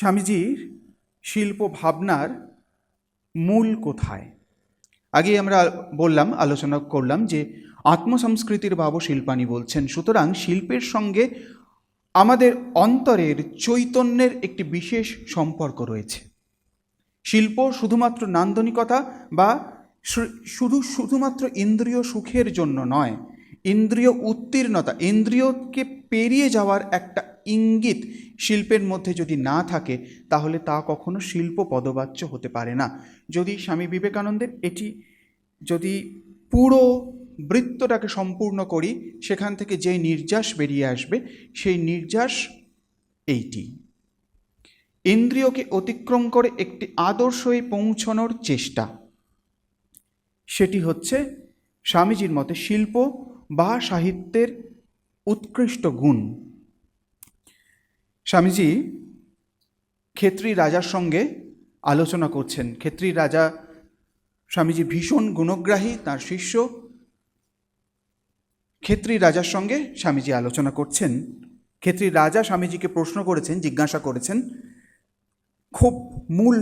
স্বামীজির শিল্প ভাবনার মূল কোথায়? আগে আমরা আলোচনা করলাম যে আত্মসংস্কৃতির ভাবও শিল্পানি বলছেন। সুতরাং শিল্পের সঙ্গে আমাদের অন্তরের চৈতন্যের একটি বিশেষ সম্পর্ক রয়েছে। শিল্প শুধুমাত্র নান্দনিকতা বা শুধুমাত্র ইন্দ্রিয় সুখের জন্য নয়, ইন্দ্রিয় উত্তীর্ণতা, ইন্দ্রিয়কে পেরিয়ে যাওয়ার একটা ইঙ্গিত শিল্পের মধ্যে যদি না থাকে তাহলে তা কখনো শিল্প পদবাচ্য হতে পারে না। যদি স্বামী বিবেকানন্দের এটি যদি পুরো বৃত্তটাকে সম্পূর্ণ করি, সেখান থেকে যে নির্যাস বেরিয়ে আসবে সেই নির্যাস এইটি: ইন্দ্রিয়কে অতিক্রম করে একটি আদর্শে পৌঁছানোর চেষ্টা। সেটি হচ্ছে স্বামীজির মতে শিল্প বা সাহিত্যের উৎকৃষ্ট গুণ। স্বামীজি ক্ষেত্রী রাজার সঙ্গে আলোচনা করছেন। ক্ষেত্রী রাজা স্বামীজি ভীষণ গুণগ্রাহী, তার শিষ্য। ক্ষেত্রী রাজার সঙ্গে স্বামীজি আলোচনা করছেন। ক্ষেত্রী রাজা স্বামীজিকে প্রশ্ন করেছেন, জিজ্ঞাসা করেছেন খুব মূল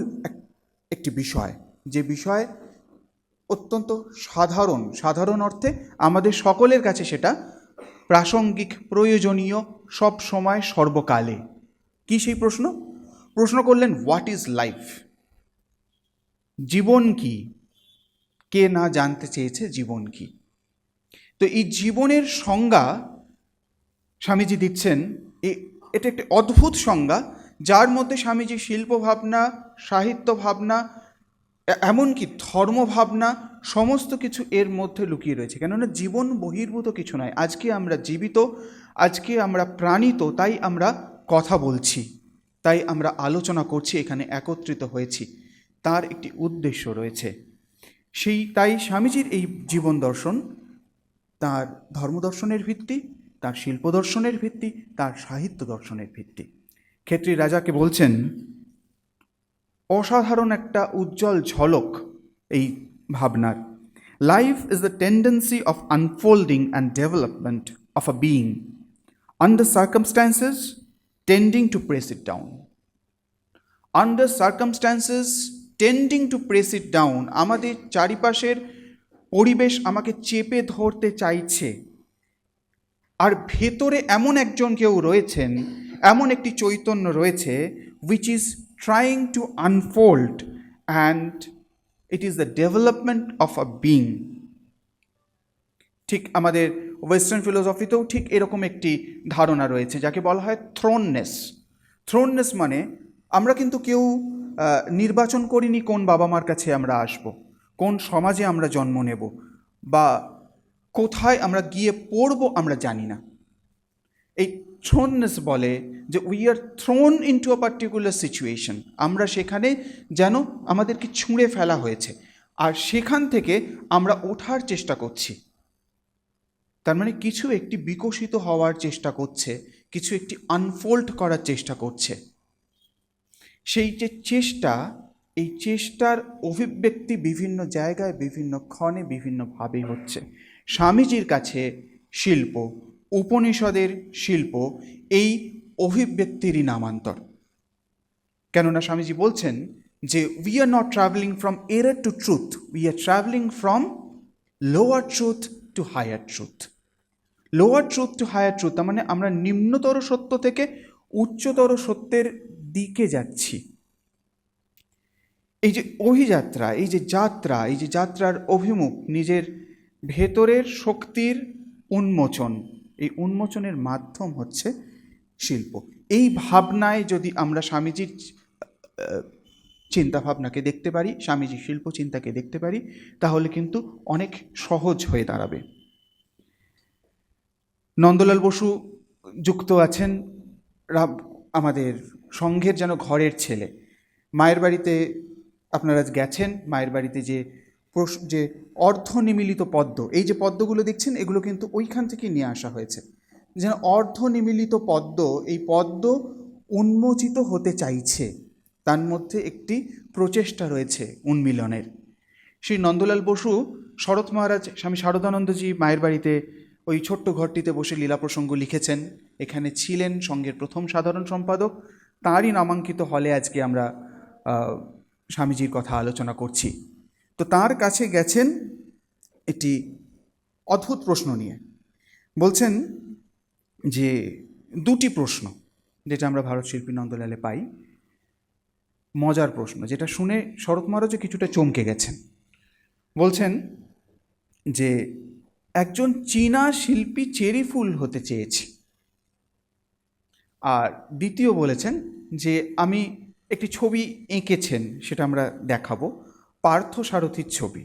একটি বিষয়, যে বিষয় অত্যন্ত সাধারণ অর্থে আমাদের সকলের কাছে সেটা প্রাসঙ্গিক, প্রয়োজনীয়, সব সময়, সর্বকালে। কি সেই প্রশ্ন? প্রশ্ন করলেন, হোয়াট ইজ লাইফ? জীবন কি? কে না জানতে চেয়েছে জীবন কি? তো এই জীবনের সংজ্ঞা স্বামীজি দিচ্ছেন। এটা একটি অদ্ভুত সংজ্ঞা, যার মধ্যে স্বামীজি শিল্প ভাবনা, সাহিত্য ভাবনা, এমনকি ধর্মভাবনা সমস্ত কিছু এর মধ্যে লুকিয়ে রয়েছে। কেননা জীবন বহির্ভূত কিছু নয়। আজকে আমরা জীবিত, আজকে আমরা প্রাণিত, তাই আমরা কথা বলছি, তাই আমরা আলোচনা করছি, এখানে একত্রিত হয়েছি। তার একটি উদ্দেশ্য রয়েছে। তাই স্বামীজির এই জীবন দর্শন তার ধর্মদর্শনের ভিত্তি, তার শিল্প দর্শনের ভিত্তি, তার সাহিত্য দর্শনের ভিত্তি। ক্ষেত্রী রাজাকে বলছেন, অসাধারণ একটা উজ্জ্বল ঝলক এই ভাবনার। Life is the tendency of unfolding and development of a being under circumstances tending to press it down. Under circumstances tending to press it down. আমাদের চারিপাশের পরিবেশ আমাকে চেপে ধরতে চাইছে, আর ভেতরে এমন একজন কেউ রয়েছেন, এমন একটি চৈতন্য রয়েছে, which is trying to unfold, and it is the development of a being. ঠিক আমাদের ওয়েস্টার্ন ফিলোসফিতেও ঠিক এরকম একটি ধারণা রয়েছে, যাকে বলা হয় থ্রোননেস। থ্রোননেস মানে আমরা কিন্তু কেউ নির্বাচন করিনি কোন বাবা মার কাছে আমরা আসব, কোন সমাজে আমরা জন্ম নেব, বা কোথায় আমরা গিয়ে পড়ব আমরা জানি না। এই থ্রোননেস বলে যে we are thrown into a particular situation. আমরা সেখানে যেন আমাদেরকে ছুঁড়ে ফেলা হয়েছে, আর সেখান থেকে আমরা ওঠার চেষ্টা করছি। তার মানে কিছু একটি বিকশিত হওয়ার চেষ্টা করছে, কিছু একটি আনফোল্ড করার চেষ্টা করছে। সেই যে চেষ্টা, এই চেষ্টার অভিব্যক্তি বিভিন্ন জায়গায়, বিভিন্ন ক্ষণে, বিভিন্নভাবে হচ্ছে। স্বামীজির কাছে শিল্প, উপনিষদের শিল্প এই অভিব্যক্তিরই নামান্তর। কেননা স্বামীজি বলছেন যে we are not travelling from error to truth, we are travelling from lower truth to higher truth. Lower truth to higher truth, তার মানে আমরা নিম্নতর সত্য থেকে উচ্চতর সত্যের দিকে যাচ্ছি। এই যে অভিযাত্রা, এই যে যাত্রা, এই যে যাত্রার অভিমুখ, নিজের ভেতরের শক্তির উন্মোচন, এই উন্মোচনের মাধ্যম হচ্ছে শিল্প। এই ভাবনায় যদি আমরা স্বামীজির চিন্তাভাবনাকে দেখতে পারি, স্বামীজির শিল্প চিন্তাকে দেখতে পারি, তাহলে কিন্তু অনেক সহজ হয়ে দাঁড়াবে। নন্দলাল বসু যুক্ত আছেন আমাদের সংঘের যেন ঘরের ছেলে। মায়ের বাড়িতে আপনারা গেছেন, মায়ের বাড়িতে যে অর্ধনিমিলিত পদ্ম, এই যে পদ্মগুলো দেখছেন, এগুলো কিন্তু ওইখান থেকে নিয়ে আসা হয়েছে। যেন অর্ধনিমিলিত পদ্ম, এই পদ্ম উন্মোচিত হতে চাইছে, তার মধ্যে একটি প্রচেষ্টা রয়েছে উন্মিলনের। সেই নন্দলাল বসু শরৎ মহারাজ স্বামী শারদানন্দজি মায়ের বাড়িতে ওই ছোট্ট ঘরটিতে বসে লীলা প্রসঙ্গ লিখেছেন। এখানে ছিলেন সংঘের প্রথম সাধারণ সম্পাদক তাঁরই নামাঙ্কিত হলে আজকে আমরা স্বামীজির কথা আলোচনা করছি। তো তার কাছে গেছেন একটি অদ্ভুত প্রশ্ন নিয়ে। বলছেন যে দুটি প্রশ্ন, যেটা আমরা ভারত শিল্পী নন্দলালে পাই, মজার প্রশ্ন, যেটা শুনে শরৎ মহারাজও কিছুটা চমকে গেছেন। বলছেন যে একজন চীনা শিল্পী চেরি ফুল হতে চেয়েছে, আর দ্বিতীয় বলেছেন যে আমি একটি ছবি এঁকেছেন, সেটা আমরা দেখাবো, পার্থসারথীর ছবি।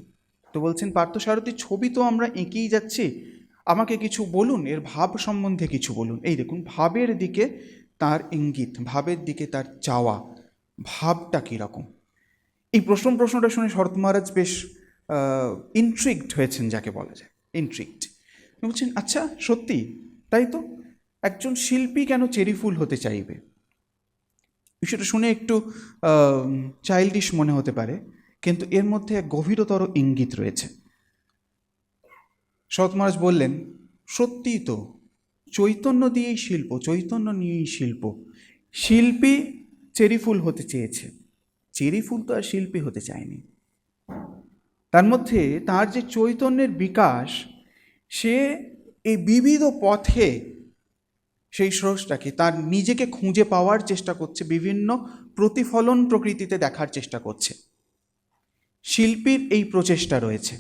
তো বলছেন পার্থসারথীর ছবি তো আমরা এঁকেই যাচ্ছি, আমাকে কিছু বলুন, এর ভাব সম্বন্ধে কিছু বলুন। এই দেখুন, ভাবের দিকে তার ইঙ্গিত, ভাবের দিকে তার চাওয়া, ভাবটা কীরকম। এই প্রশ্নটা শুনে শরৎ মহারাজ বেশ ইন্ট্রিগড হয়েছেন, যাকে বলা যায় ইন্ট্রিগড। বলছেন আচ্ছা সত্যি তাই তো, একজন শিল্পী কেন চেরি ফুল হতে চাইবে? বিষয়টা শুনে একটু চাইল্ডিশ মনে হতে পারে, কিন্তু এর মধ্যে এক গভীরতর ইঙ্গিত রয়েছে। শরৎ মহারাজ বললেন সত্যিই তো, চৈতন্য দিয়েই শিল্প, চৈতন্য নিয়েই শিল্প। শিল্পী চেরি ফুল হতে চেয়েছে, চেরি ফুল তো আর শিল্পী হতে চায়নি। তার মধ্যে তার যে চৈতন্যের বিকাশ, সে এই বিবিধ পথে সেই স্রষ্টাকে, তার নিজেকে খুঁজে পাওয়ার চেষ্টা করছে, বিভিন্ন প্রতিফলন প্রকৃতিতে দেখার চেষ্টা করছে। শিল্পীর এই প্রচেষ্টা রয়েছে,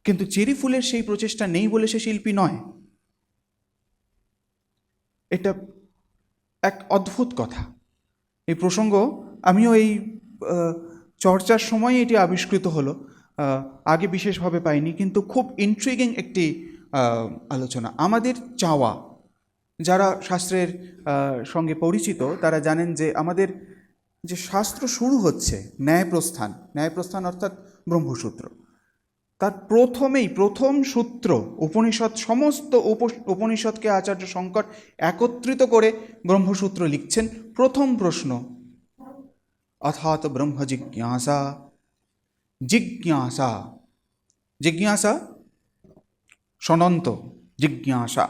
কিন্তু চেরি ফুলের সেই প্রচেষ্টা নেই বলে সে শিল্পী নয়। এটা এক অদ্ভুত কথা। এই প্রসঙ্গ আমিও এই চর্চার সময় এটি আবিষ্কৃত হলো, আগে বিশেষভাবে পাইনি, কিন্তু খুব ইন্ট্রিগিং একটি আলোচনা। আমাদের চাওয়া, যারা শাস্ত্রের সঙ্গে পরিচিত তারা জানেন যে আমাদের যে শাস্ত্র শুরু হচ্ছে ন্যায়প্রস্থান অর্থাৎ ব্রহ্মসূত্র, তার প্রথম সূত্র উপনিষদ, সমস্ত উপনিষদকে আচার্য শঙ্কর একত্রিত করে ব্রহ্মসূত্র লিখছেন। প্রথম প্রশ্ন অথাত ব্রহ্ম জিজ্ঞাসা, জিজ্ঞাসা জিজ্ঞাসা সনন্ত জিজ্ঞাসা,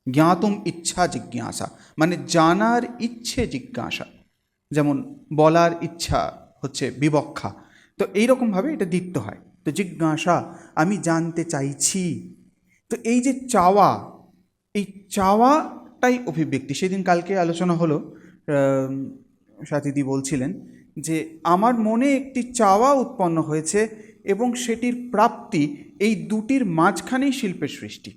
জ্ঞাতুম ইচ্ছা জিজ্ঞাসা, মানে জানার ইচ্ছে জিজ্ঞাসা, যেমন বলার ইচ্ছা হচ্ছে বিবক্ষা। তো এইরকমভাবে এটা দ্বিত্ব হয়। তো জিজ্ঞাসা, আমি জানতে চাইছি। তো এই যে চাওয়া, এই চাওয়াটাই অভিব্যক্তি। সেদিন কালকে আলোচনা হলো, সাথীদি বলছিলেন যে আমার মনে একটি চাওয়া উৎপন্ন হয়েছে এবং সেটির প্রাপ্তি, এই দুটির মাঝখানেই শিল্পের সৃষ্টি।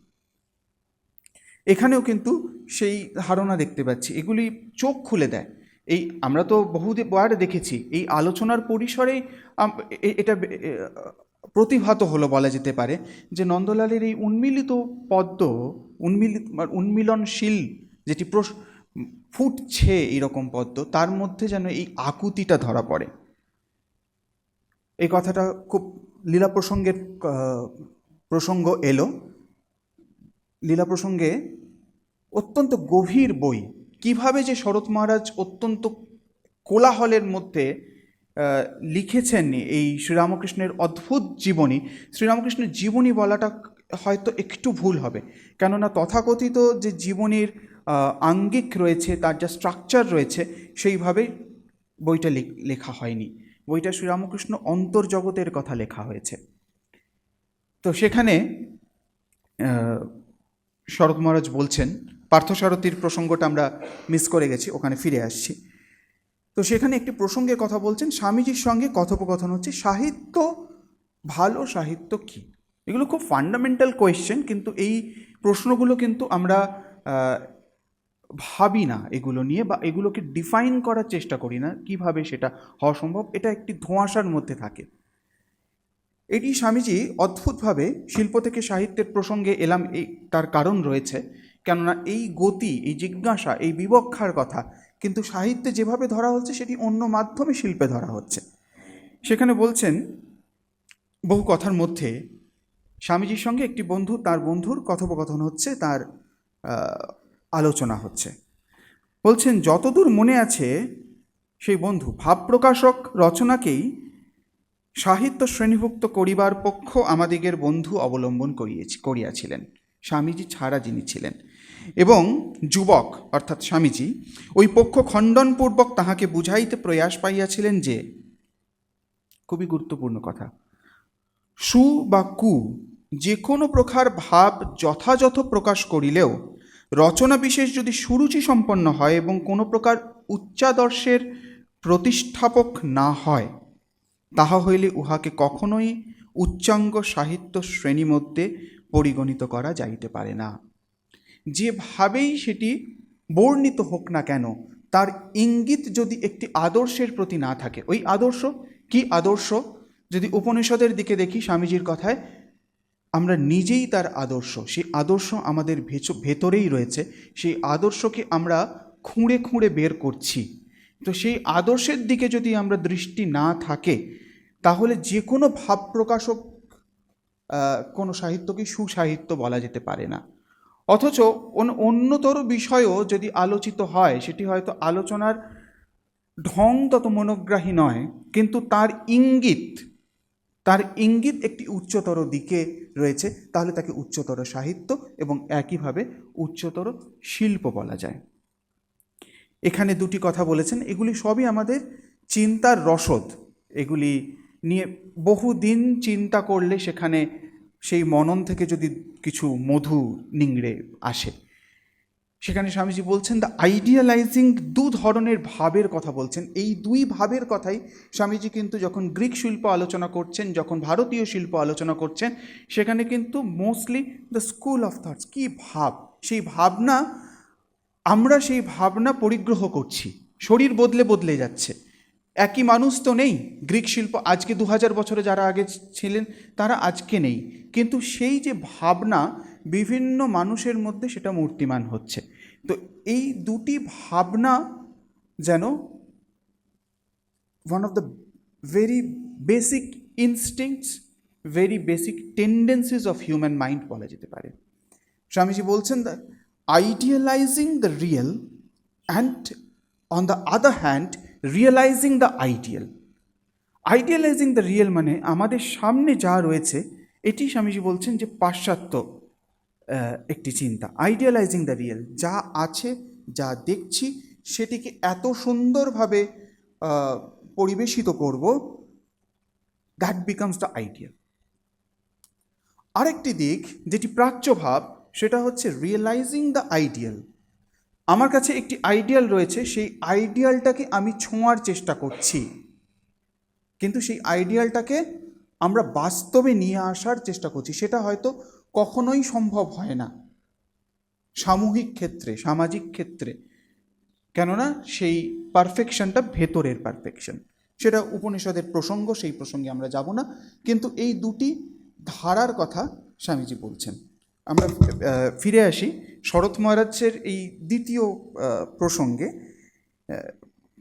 এখানেও কিন্তু সেই ধারণা দেখতে পাচ্ছি, এগুলি চোখ খুলে দেয়। এই আমরা তো বহুবার দেখেছি, এই আলোচনার পরিসরে এটা প্রতিভাত হলো বলা যেতে পারে, যে নন্দলালের এই উন্মিলিত পদ্ম, উন্মিলনশীল যেটি ফুটছে এইরকম পদ্ম, তার মধ্যে যেন এই আকুতিটা ধরা পড়ে। এই কথাটা খুব লীলা প্রসঙ্গ এলো। লীলা প্রসঙ্গে অত্যন্ত গভীর বই, কিভাবে যে শরৎ মহারাজ অত্যন্ত কোলাহলের মধ্যে লিখেছেন এই শ্রীরামকৃষ্ণের অদ্ভুত জীবনী। শ্রীরামকৃষ্ণের জীবনী বলাটা হয়তো একটু ভুল হবে, কেননা তথাকথিত যে জীবনীর আঙ্গিক রয়েছে, তার যা স্ট্রাকচার রয়েছে, সেইভাবে বইটা লেখা হয়নি। বইটা শ্রীরামকৃষ্ণ অন্তর্জগতের কথা লেখা হয়েছে। তো সেখানে শরৎ মহারাজ বলছেন, পার্থসারথীর প্রসঙ্গটা আমরা মিস করে গেছি, ওখানে ফিরে আসছি। তো সেখানে একটি প্রসঙ্গের কথা বলছেন, স্বামীজির সঙ্গে কথোপকথন হচ্ছে, সাহিত্য, ভালো সাহিত্য কী? এগুলো খুব ফান্ডামেন্টাল কোয়েশ্চেন, কিন্তু এই প্রশ্নগুলো কিন্তু আমরা ভাবি না এগুলো নিয়ে, বা এগুলোকে ডিফাইন করার চেষ্টা করি না কিভাবে সেটা হওয়া সম্ভব। এটা একটি ধোঁয়াশার মধ্যে থাকে। এটি স্বামীজি অদ্ভুতভাবে শিল্প থেকে সাহিত্যের প্রসঙ্গে এলাম, এই তার কারণ রয়েছে, কেননা এই গতি, এই জিজ্ঞাসা, এই বিবক্ষার কথা কিন্তু সাহিত্যে যেভাবে ধরা হচ্ছে সেটি অন্য মাধ্যমে শিল্পে ধরা হচ্ছে। সেখানে বলছেন, বহু কথার মধ্যে স্বামীজির সঙ্গে একটি বন্ধু, তার বন্ধুর কথোপকথন হচ্ছে, তার আলোচনা হচ্ছে। বলছেন, যতদূর মনে আছে সেই বন্ধু ভাবপ্রকাশক রচনাকেই সাহিত্য শ্রেণীভুক্ত করিবার পক্ষ আমাদিগের বন্ধু অবলম্বন করিয়াছিলেন, স্বামীজি ছাড়া যিনি ছিলেন। এবং যুবক অর্থাৎ স্বামীজি ওই পক্ষ খণ্ডনপূর্বক তাহাকে বুঝাইতে প্রয়াস পাইয়াছিলেন যে, খুবই গুরুত্বপূর্ণ কথা, সু বা কু যে কোনো প্রকার ভাব যথাযথ প্রকাশ করিলেও রচনা বিশেষ যদি সুরুচি সম্পন্ন হয় এবং কোনো প্রকার উচ্চাদর্শের প্রতিষ্ঠাপক না হয়, তাহা হইলে উহাকে কখনোই উচ্চাঙ্গ সাহিত্য শ্রেণী মধ্যে পরিগণিত করা যাইতে পারে না। যেভাবেই সেটি বর্ণিত হোক না কেন, তার ইঙ্গিত যদি একটি আদর্শের প্রতি না থাকে, ওই আদর্শ কি আদর্শ? যদি উপনিষদের দিকে দেখি স্বামীজির কথায়, আমরা নিজেই তার আদর্শ, সেই আদর্শ আমাদের ভেতরেই রয়েছে, সেই আদর্শকে আমরা খুঁড়ে খুঁড়ে বের করছি। তো সেই আদর্শের দিকে যদি আমরা দৃষ্টি না থাকে, তাহলে যে কোনো ভাব প্রকাশক কোনো সাহিত্যকে সুসাহিত্য বলা যেতে পারে না। অথচ অন্যতর বিষয়ও যদি আলোচিত হয়, সেটি হয়তো আলোচনার ঢং তত মনোগ্রাহী নয়, কিন্তু তার ইঙ্গিত একটি উচ্চতর দিকে রয়েছে, তাহলে তাকে উচ্চতর সাহিত্য এবং একইভাবে উচ্চতর শিল্প বলা যায়। এখানে দুটি কথা বলেছেন, এগুলি সবই আমাদের চিন্তার রসদ। এগুলি নিয়ে বহুদিন চিন্তা করলে সেখানে সেই মনন থেকে যদি কিছু মধু নিংড়ে আসে। সেখানে স্বামীজি বলছেন দ্য আইডিয়ালাইজিং, দু ধরনের ভাবের কথা বলছেন। এই দুই ভাবের কথাই স্বামীজি কিন্তু যখন গ্রিক শিল্প আলোচনা করছেন, যখন ভারতীয় শিল্প আলোচনা করছেন, সেখানে কিন্তু mostly the school of thoughts, কী ভাব, সেই ভাবনা, আমরা সেই ভাবনা পরিগ্রহ করছি। শরীর বদলে বদলে যাচ্ছে, একই মানুষ তো নেই। গ্রিক শিল্প আজকে 2000 বছরে যারা আগে ছিলেন তারা আজকে নেই, কিন্তু সেই যে ভাবনা বিভিন্ন মানুষের মধ্যে সেটা মূর্তিমান হচ্ছে। তো এই দুটি ভাবনা যেন one of the very basic instincts, very basic tendencies of human mind বলা যেতে পারে। স্বামীজি বলছেন the idealising the real and on the other hand realising the ideal. Idealising the real মানে আমাদের সামনে যা রয়েছে, এটি স্বামীজি বলছেন যে পাশ্চাত্য একটি চিন্তা। আইডিয়ালাইজিং দ্য রিয়েল, যা আছে, যা দেখছি, সেটিকে এত সুন্দরভাবে পরিবেশিত করব, দ্যাট বিকামস দ্য আইডিয়াল। আরেকটি দিক যেটি প্রাচ্য ভাব, সেটা হচ্ছে রিয়েলাইজিং দ্য আইডিয়াল। আমার কাছে একটি আইডিয়াল রয়েছে, সেই আইডিয়ালটাকে আমি ছোঁয়ার চেষ্টা করছি, কিন্তু সেই আইডিয়ালটাকে আমরা বাস্তবে নিয়ে আসার চেষ্টা করছি। সেটা হয়তো কখনোই সম্ভব হয় না সামূহিক ক্ষেত্রে, সামাজিক ক্ষেত্রে, কেননা সেই পারফেকশনটা ভেতরের পারফেকশন। সেটা উপনিষদের প্রসঙ্গ, সেই প্রসঙ্গে আমরা যাব না, কিন্তু এই দুটি ধারার কথা স্বামীজি বলছেন। আমরা ফিরে আসি শরৎ মহারাজের এই দ্বিতীয় প্রসঙ্গে।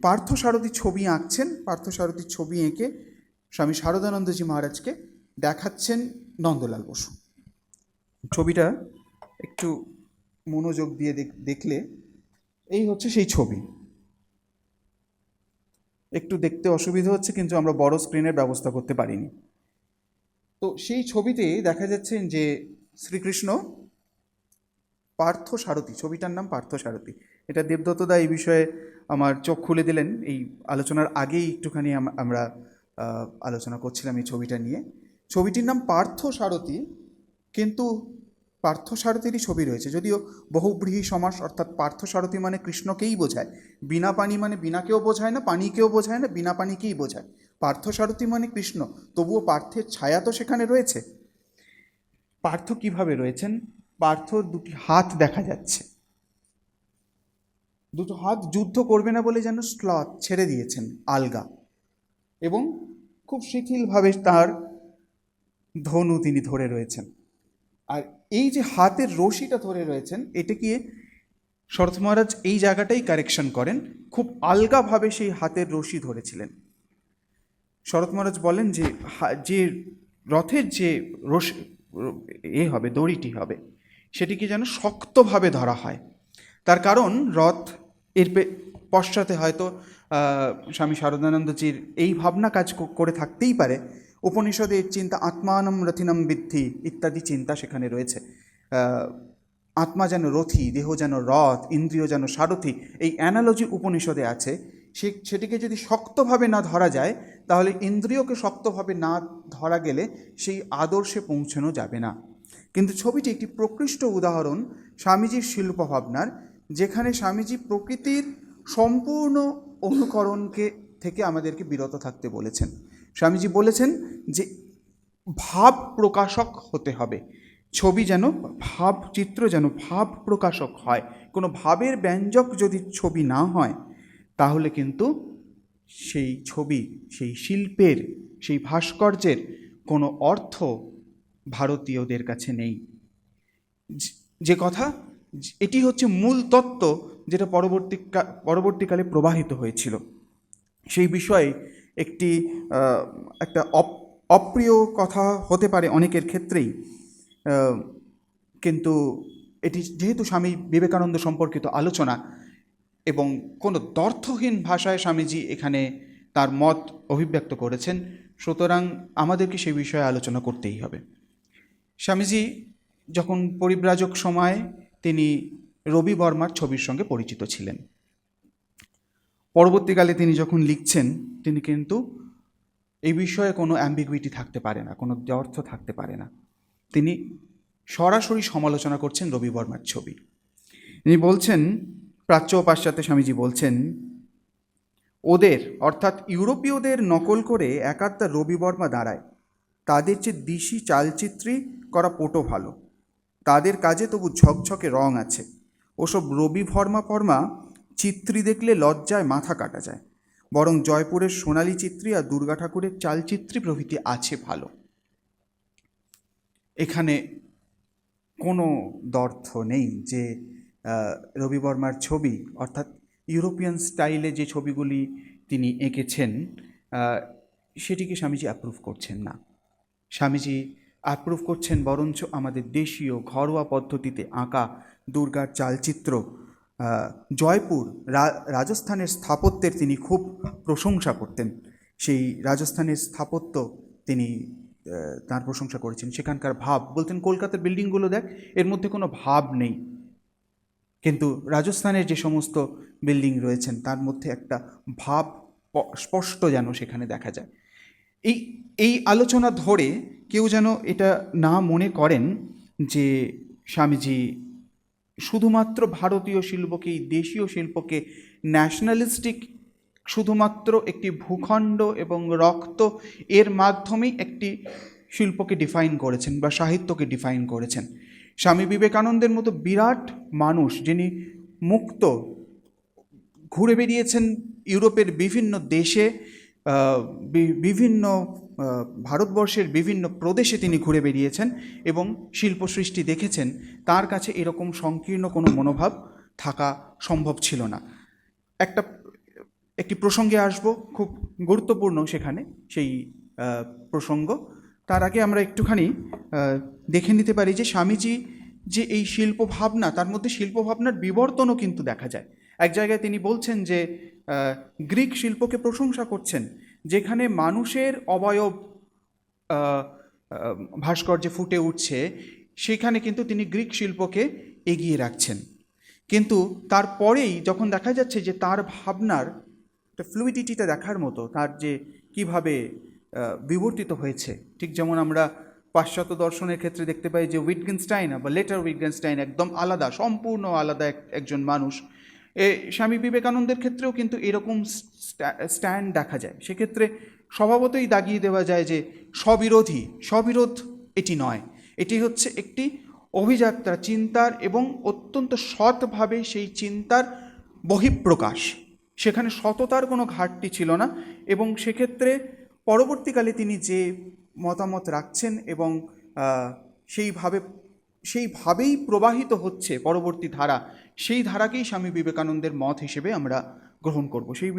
পার্থসারথী ছবি আঁকছেন, পার্থসারথীর ছবি এঁকে স্বামী শারদানন্দজি মহারাজকে দেখাচ্ছেন নন্দলাল বসু। ছবিটা একটু মনোযোগ দিয়ে দেখলে এই হচ্ছে সেই ছবি। একটু দেখতে অসুবিধা হচ্ছে, কিন্তু আমরা বড় স্ক্রিনের ব্যবস্থা করতে পারিনি। তো সেই ছবিতে দেখা যাচ্ছে যে শ্রীকৃষ্ণ পার্থসারথী, ছবিটার নাম পার্থসারথী। এটা দেবদত্তদা এই বিষয়ে আমার চোখ খুলে দিলেন। এই আলোচনার আগেই একটুখানি আমরা আলোচনা করছিলাম এই ছবিটা নিয়ে। ছবিটির নাম পার্থসারথী, কিন্তু পার্থসারথীরই ছবি রয়েছে, যদিও বহুব্রীহি সমাস, অর্থাৎ পার্থসারথী মানে কৃষ্ণকেই বোঝায়। বিনা পানি মানে বিনাকেও বোঝায় না, পানিকেও বোঝায় না, বিনা পানিকেই বোঝায়। পার্থসারথী মানে কৃষ্ণ, তবুও পার্থের ছায়া তো সেখানে রয়েছে। পার্থ কিভাবে রয়েছেন? পার্থর দুটি হাত দেখা যাচ্ছে, দুটো হাত যুদ্ধ করবে না বলে যেন স্লথ ছেড়ে দিয়েছেন, আলগা, এবং খুব শিথিলভাবে তার ধনু তিনি ধরে রয়েছেন। আর এই যে হাতের রশিটা ধরে রয়েছেন, এটাকে শরৎ মহারাজ এই জায়গাটাই কারেকশন করেন, খুব আলগাভাবে সেই হাতের রশি ধরেছিলেন। শরৎ মহারাজ বলেন যে যে রথের যে রশি হবে, দড়িটি হবে, সেটিকে যেন শক্তভাবে ধরা হয়। তার কারণ রথ এর পশ্চাতে হয়তো স্বামী শারদানন্দজির এই ভাবনা কাজ করে থাকতেই পারে। উপনিষদের চিন্তা আত্মানম রথিনম বিদ্ধি ইত্যাদি চিন্তা সেখানে রয়েছে। আত্মা যেন রথী, দেহ যেন রথ, ইন্দ্রিয় যেন সারথী, এই অ্যানালজি উপনিষদে আছে। সেটিকে যদি শক্তভাবে না ধরা যায়, তাহলে ইন্দ্রিয়কে শক্তভাবে না ধরা গেলে সেই আদর্শে পৌঁছানো যাবে না। কিন্তু ছবিটি একটি প্রকৃষ্ট উদাহরণ স্বামীজির শিল্পভাবনার, যেখানে স্বামীজি প্রকৃতির সম্পূর্ণ অনুকরণকে থেকে আমাদেরকে বিরত থাকতে বলেছেন। স্বামীজি বলেছেন যে ভাব প্রকাশক হতে হবে। ছবি যেন ভাব, চিত্র যেন ভাব প্রকাশক হয়। কোনো ভাবের ব্যঞ্জক যদি ছবি না হয়, তাহলে কিন্তু সেই ছবি, সেই শিল্পের, সেই ভাস্কর্যের কোনো অর্থ ভারতীয়দের কাছে নেই। যে কথা, এটি হচ্ছে মূল তত্ত্ব যেটা পরবর্তীকালে প্রবাহিত হয়েছিল। সেই বিষয়ে একটা অপ্রিয় কথা হতে পারে অনেকের ক্ষেত্রেই, কিন্তু এটি যেহেতু স্বামী বিবেকানন্দ সম্পর্কিত আলোচনা এবং কোনো দ্ব্যর্থহীন ভাষায় স্বামীজি এখানে তার মত অভিব্যক্ত করেছেন, সুতরাং আমাদেরকে সেই বিষয়ে আলোচনা করতেই হবে। স্বামীজি যখন পরিব্রাজক সময় তিনি রবি বর্মার ছবির সঙ্গে পরিচিত ছিলেন। পরবর্তীকালে তিনি যখন লিখছেন, তিনি কিন্তু এই বিষয়ে কোনো অ্যাম্বিগুইটি থাকতে পারে না, কোনো দ্ব্যর্থ থাকতে পারে না। তিনি সরাসরি সমালোচনা করছেন রবি বর্মার ছবি। তিনি বলছেন, প্রাচ্য ও পাশ্চাত্যে স্বামীজি বলছেন, ওদের অর্থাৎ ইউরোপীয়দের নকল করে একাত্তা রবি বর্মা দাঁড়ায়। তাদের চেয়ে দিশি চালচিত্রী করা পোটো ভালো, তাদের কাজে তবু ঝকঝকে রং আছে। ওসব রবি বর্মা চিত্রী দেখলে লজ্জায় মাথা কাটা যায়। বরং জয়পুরের সোনালী চিত্রী আর দুর্গা ঠাকুরের চালচিত্রী প্রভৃতি আছে ভালো। এখানে কোনো দ্ব্যর্থ নেই যে রবি বর্মার ছবি, অর্থাৎ ইউরোপিয়ান স্টাইলে যে ছবিগুলি তিনি এঁকেছেন, সেটিকে স্বামীজি অ্যাপ্রুভ করছেন না। স্বামীজি অ্যাপ্রুভ করছেন বরঞ্চ আমাদের দেশীয় ঘরোয়া পদ্ধতিতে আঁকা দুর্গার চালচিত্র। জয়পুর, রাজস্থানের স্থাপত্যের তিনি খুব প্রশংসা করতেন। সেই রাজস্থানের স্থাপত্য তিনি তার প্রশংসা করেছেন। সেখানকার ভাব, বলতেন কলকাতার বিল্ডিংগুলো দেখ, এর মধ্যে কোনো ভাব নেই, কিন্তু রাজস্থানের যে সমস্ত বিল্ডিং রয়েছেন তার মধ্যে একটা ভাব স্পষ্ট যেন সেখানে দেখা যায়। এই আলোচনা ধরে কেউ যেন এটা না মনে করেন যে স্বামীজি শুধুমাত্র ভারতীয় শিল্পকে, এই দেশীয় শিল্পকে ন্যাশনালিস্টিক, শুধুমাত্র একটি ভূখণ্ড এবং রক্ত এর মাধ্যমেই একটি শিল্পকে ডিফাইন করেছেন বা সাহিত্যকে ডিফাইন করেছেন। স্বামী বিবেকানন্দের মতো বিরাট মানুষ, যিনি মুক্ত ঘুরে বেরিয়েছেন ইউরোপের বিভিন্ন দেশে, বিভিন্ন ভারতবর্ষের বিভিন্ন প্রদেশে তিনি ঘুরে বেরিয়েছেন এবং শিল্প সৃষ্টি দেখেছেন, তার কাছে এরকম সংকীর্ণ কোনো মনোভাব থাকা সম্ভব ছিল না। একটি প্রসঙ্গে আসব, খুব গুরুত্বপূর্ণ সেখানে সেই প্রসঙ্গ। তার আগে আমরা একটুখানি দেখে নিতে পারি যে স্বামীজি যে এই শিল্পভাবনা, তার মধ্যে শিল্পভাবনার বিবর্তনও কিন্তু দেখা যায়। এক জায়গায় তিনি বলছেন যে গ্রিক শিল্পকে প্রশংসা করছেন, যেখানে মানুষের অবয়ব ভাস্কর্যে ফুটে উঠছে, সেখানে কিন্তু তিনি গ্রিক শিল্পকে এগিয়ে রাখছেন। কিন্তু তারপরেই যখন দেখা যাচ্ছে যে তার ভাবনার ফ্লুইডিটিটা দেখার মতো, তার যে কিভাবে বিবর্তিত হয়েছে, ঠিক যেমন আমরা পাশ্চাত্য দর্শনের ক্ষেত্রে দেখতে পাই যে উইটগেনস্টাইন বা লেটার উইটগেনস্টাইন একদম আলাদা, সম্পূর্ণ আলাদা একজন মানুষ। স্বামী বিবেকানন্দের ক্ষেত্রেও কিন্তু এরকম স্ট্যান্ড দেখা যায়। সেক্ষেত্রে স্বভাবতই দাগিয়ে দেওয়া যায় যে স্ববিরোধ এটি নয়, এটি হচ্ছে একটি অভিযাত্রা, চিন্তার এবং অত্যন্ত সৎভাবে সেই চিন্তার বহিঃপ্রকাশ। সেখানে সততার কোনো ঘাটতি ছিল না এবং সেক্ষেত্রে পরবর্তীকালে তিনি যে মতামত রাখছেন এবং সেইভাবেই প্রবাহিত হচ্ছে পরবর্তী ধারা, সেই ধারাকেই স্বামী বিবেকানন্দের মত হিসেবে আমরা গ্রহণ করব। সেই